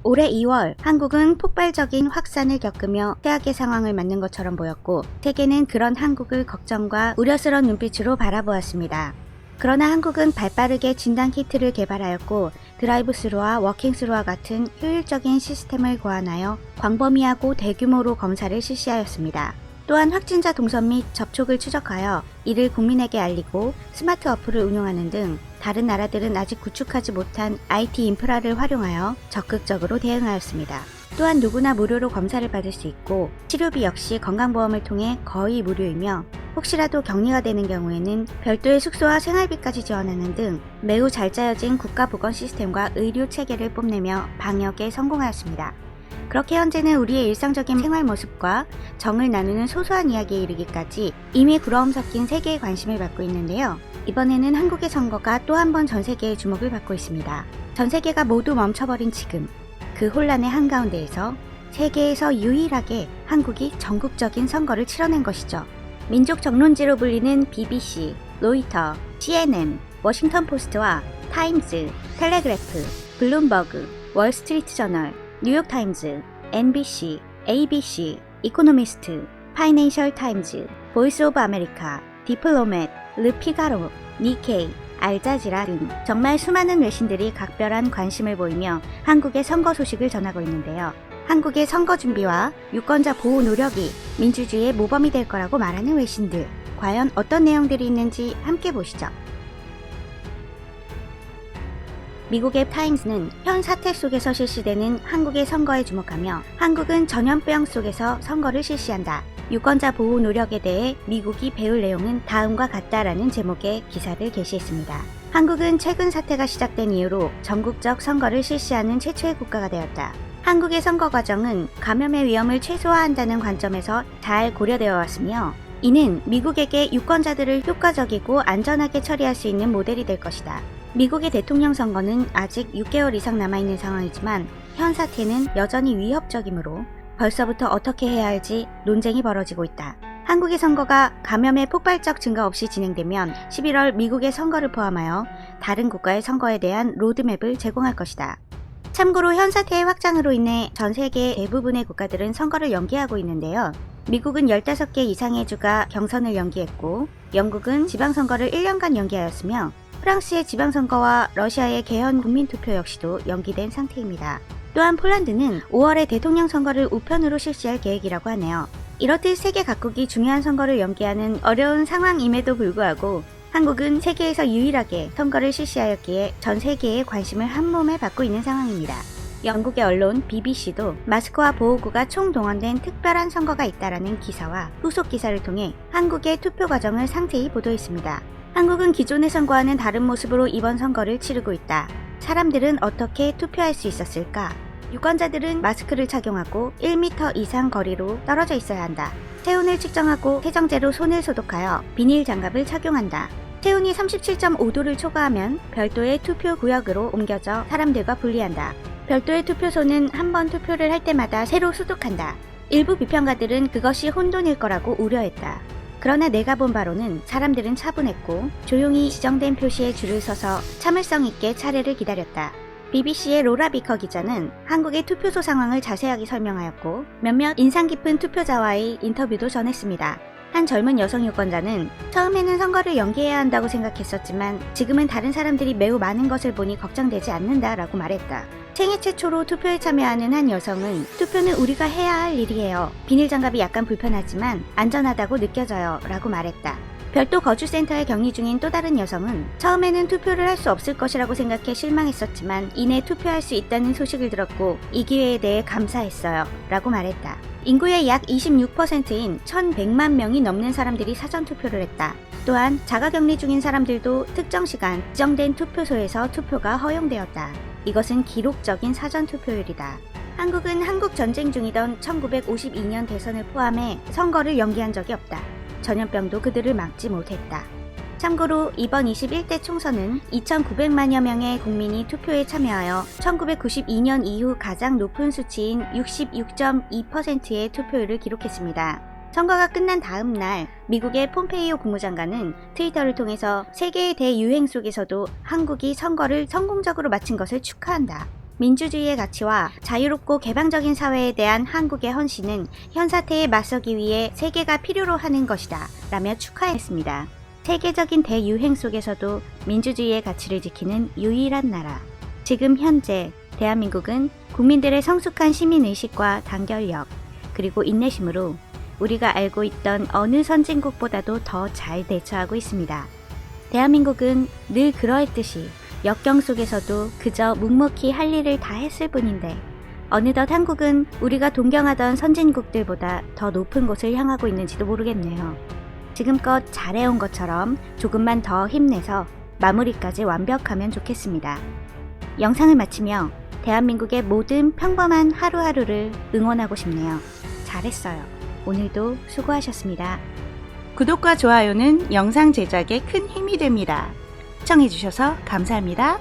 올해 2월 한국은 폭발적인 확산을 겪으며 최악의 상황을 맞는 것처럼 보였고 세계는 그런 한국을 걱정과 우려스러운 눈빛으로 바라보았습니다. 그러나 한국은 발빠르게 진단키트를 개발하였고 드라이브스루와 워킹스루와 같은 효율적인 시스템을 고안하여 광범위하고 대규모로 검사를 실시하였습니다. 또한 확진자 동선 및 접촉을 추적하여 이를 국민에게 알리고 스마트 어플을 운용하는 등 다른 나라들은 아직 구축하지 못한 IT 인프라를 활용하여 적극적으로 대응하였습니다. 또한 누구나 무료로 검사를 받을 수 있고 치료비 역시 건강보험을 통해 거의 무료이며 혹시라도 격리가 되는 경우에는 별도의 숙소와 생활비까지 지원하는 등 매우 잘 짜여진 국가보건 시스템과 의료 체계를 뽐내며 방역에 성공하였습니다. 그렇게 현재는 우리의 일상적인 생활 모습과 정을 나누는 소소한 이야기에 이르기까지 이미 부러움 섞인 세계의 관심을 받고 있는데요. 이번에는 한국의 선거가 또 한 번 전 세계의 주목을 받고 있습니다. 전 세계가 모두 멈춰버린 지금, 그 혼란의 한가운데에서 세계에서 유일하게 한국이 전국적인 선거를 치러낸 것이죠. 민족 정론지로 불리는 BBC, 로이터, CNN, 워싱턴 포스트와 타임즈, 텔레그래프, 블룸버그, 월스트리트 저널, 뉴욕타임즈, NBC, ABC, 이코노미스트, 파이낸셜 타임즈, 보이스 오브 아메리카, 디플로맷, 르피가로, 니케이, 알자지라 등 정말 수많은 외신들이 각별한 관심을 보이며 한국의 선거 소식을 전하고 있는데요. 한국의 선거 준비와 유권자 보호 노력이 민주주의의 모범이 될 거라고 말하는 외신들, 과연 어떤 내용들이 있는지 함께 보시죠. 미국의 타임스는 현 사태 속에서 실시되는 한국의 선거에 주목하며 한국은 전염병 속에서 선거를 실시한다. 유권자 보호 노력에 대해 미국이 배울 내용은 다음과 같다라는 제목의 기사를 게시했습니다. 한국은 최근 사태가 시작된 이후로 전국적 선거를 실시하는 최초의 국가가 되었다. 한국의 선거 과정은 감염의 위험을 최소화한다는 관점에서 잘 고려되어 왔으며 이는 미국에게 유권자들을 효과적이고 안전하게 처리할 수 있는 모델이 될 것이다. 미국의 대통령 선거는 아직 6개월 이상 남아있는 상황이지만 현 사태는 여전히 위협적이므로 벌써부터 어떻게 해야 할지 논쟁이 벌어지고 있다. 한국의 선거가 감염의 폭발적 증가 없이 진행되면 11월 미국의 선거를 포함하여 다른 국가의 선거에 대한 로드맵을 제공할 것이다. 참고로 현 사태의 확장으로 인해 전 세계 대부분의 국가들은 선거를 연기하고 있는데요. 미국은 15개 이상의 주가 경선을 연기했고 영국은 지방선거를 1년간 연기하였으며 프랑스의 지방선거와 러시아의 개헌 국민투표 역시도 연기된 상태입니다. 또한 폴란드는 5월에 대통령 선거를 우편으로 실시할 계획이라고 하네요. 이렇듯 세계 각국이 중요한 선거를 연기하는 어려운 상황임에도 불구하고 한국은 세계에서 유일하게 선거를 실시하였기에 전 세계의 관심을 한몸에 받고 있는 상황입니다. 영국의 언론 BBC도 마스크와 보호구가 총동원된 특별한 선거가 있다라는 기사와 후속 기사를 통해 한국의 투표 과정을 상세히 보도했습니다. 한국은 기존의 선거와는 다른 모습으로 이번 선거를 치르고 있다. 사람들은 어떻게 투표할 수 있었을까? 유권자들은 마스크를 착용하고 1m 이상 거리로 떨어져 있어야 한다. 체온을 측정하고 세정제로 손을 소독하여 비닐 장갑을 착용한다. 체온이 37.5도를 초과하면 별도의 투표 구역으로 옮겨져 사람들과 분리한다. 별도의 투표소는 한 번 투표를 할 때마다 새로 소독한다. 일부 비평가들은 그것이 혼돈일 거라고 우려했다. 그러나 내가 본 바로는 사람들은 차분했고 조용히 지정된 표시에 줄을 서서 참을성 있게 차례를 기다렸다. BBC의 로라 비커 기자는 한국의 투표소 상황을 자세하게 설명하였고 몇몇 인상 깊은 투표자와의 인터뷰도 전했습니다. 한 젊은 여성 유권자는 처음에는 선거를 연기해야 한다고 생각했었지만 지금은 다른 사람들이 매우 많은 것을 보니 걱정되지 않는다라고 말했다. 생애 최초로 투표에 참여하는 한 여성은 투표는 우리가 해야 할 일이에요. 비닐장갑이 약간 불편하지만 안전하다고 느껴져요 라고 말했다. 별도 거주센터에 격리 중인 또 다른 여성은 처음에는 투표를 할 수 없을 것이라고 생각해 실망했었지만 이내 투표할 수 있다는 소식을 들었고 이 기회에 대해 감사했어요 라고 말했다. 인구의 약 26%인 1,100만 명이 넘는 사람들이 사전투표를 했다. 또한 자가격리 중인 사람들도 특정 시간 지정된 투표소에서 투표가 허용되었다. 이것은 기록적인 사전투표율이다. 한국은 한국전쟁 중이던 1952년 대선을 포함해 선거를 연기한 적이 없다. 전염병도 그들을 막지 못했다. 참고로 이번 21대 총선은 2,900만여 명의 국민이 투표에 참여하여 1992년 이후 가장 높은 수치인 66.2%의 투표율을 기록했습니다. 선거가 끝난 다음 날 미국의 폼페이오 국무장관은 트위터를 통해서 세계의 대유행 속에서도 한국이 선거를 성공적으로 마친 것을 축하한다. 민주주의의 가치와 자유롭고 개방적인 사회에 대한 한국의 헌신은 현 사태에 맞서기 위해 세계가 필요로 하는 것이다 라며 축하했습니다. 세계적인 대유행 속에서도 민주주의의 가치를 지키는 유일한 나라. 지금 현재 대한민국은 국민들의 성숙한 시민의식과 단결력, 그리고 인내심으로 우리가 알고 있던 어느 선진국보다도 더 잘 대처하고 있습니다. 대한민국은 늘 그러했듯이 역경 속에서도 그저 묵묵히 할 일을 다 했을 뿐인데 어느덧 한국은 우리가 동경하던 선진국들보다 더 높은 곳을 향하고 있는지도 모르겠네요. 지금껏 잘해온 것처럼 조금만 더 힘내서 마무리까지 완벽하면 좋겠습니다. 영상을 마치며 대한민국의 모든 평범한 하루하루를 응원하고 싶네요. 잘했어요. 오늘도 수고하셨습니다. 구독과 좋아요는 영상 제작에 큰 힘이 됩니다. 시청해주셔서 감사합니다.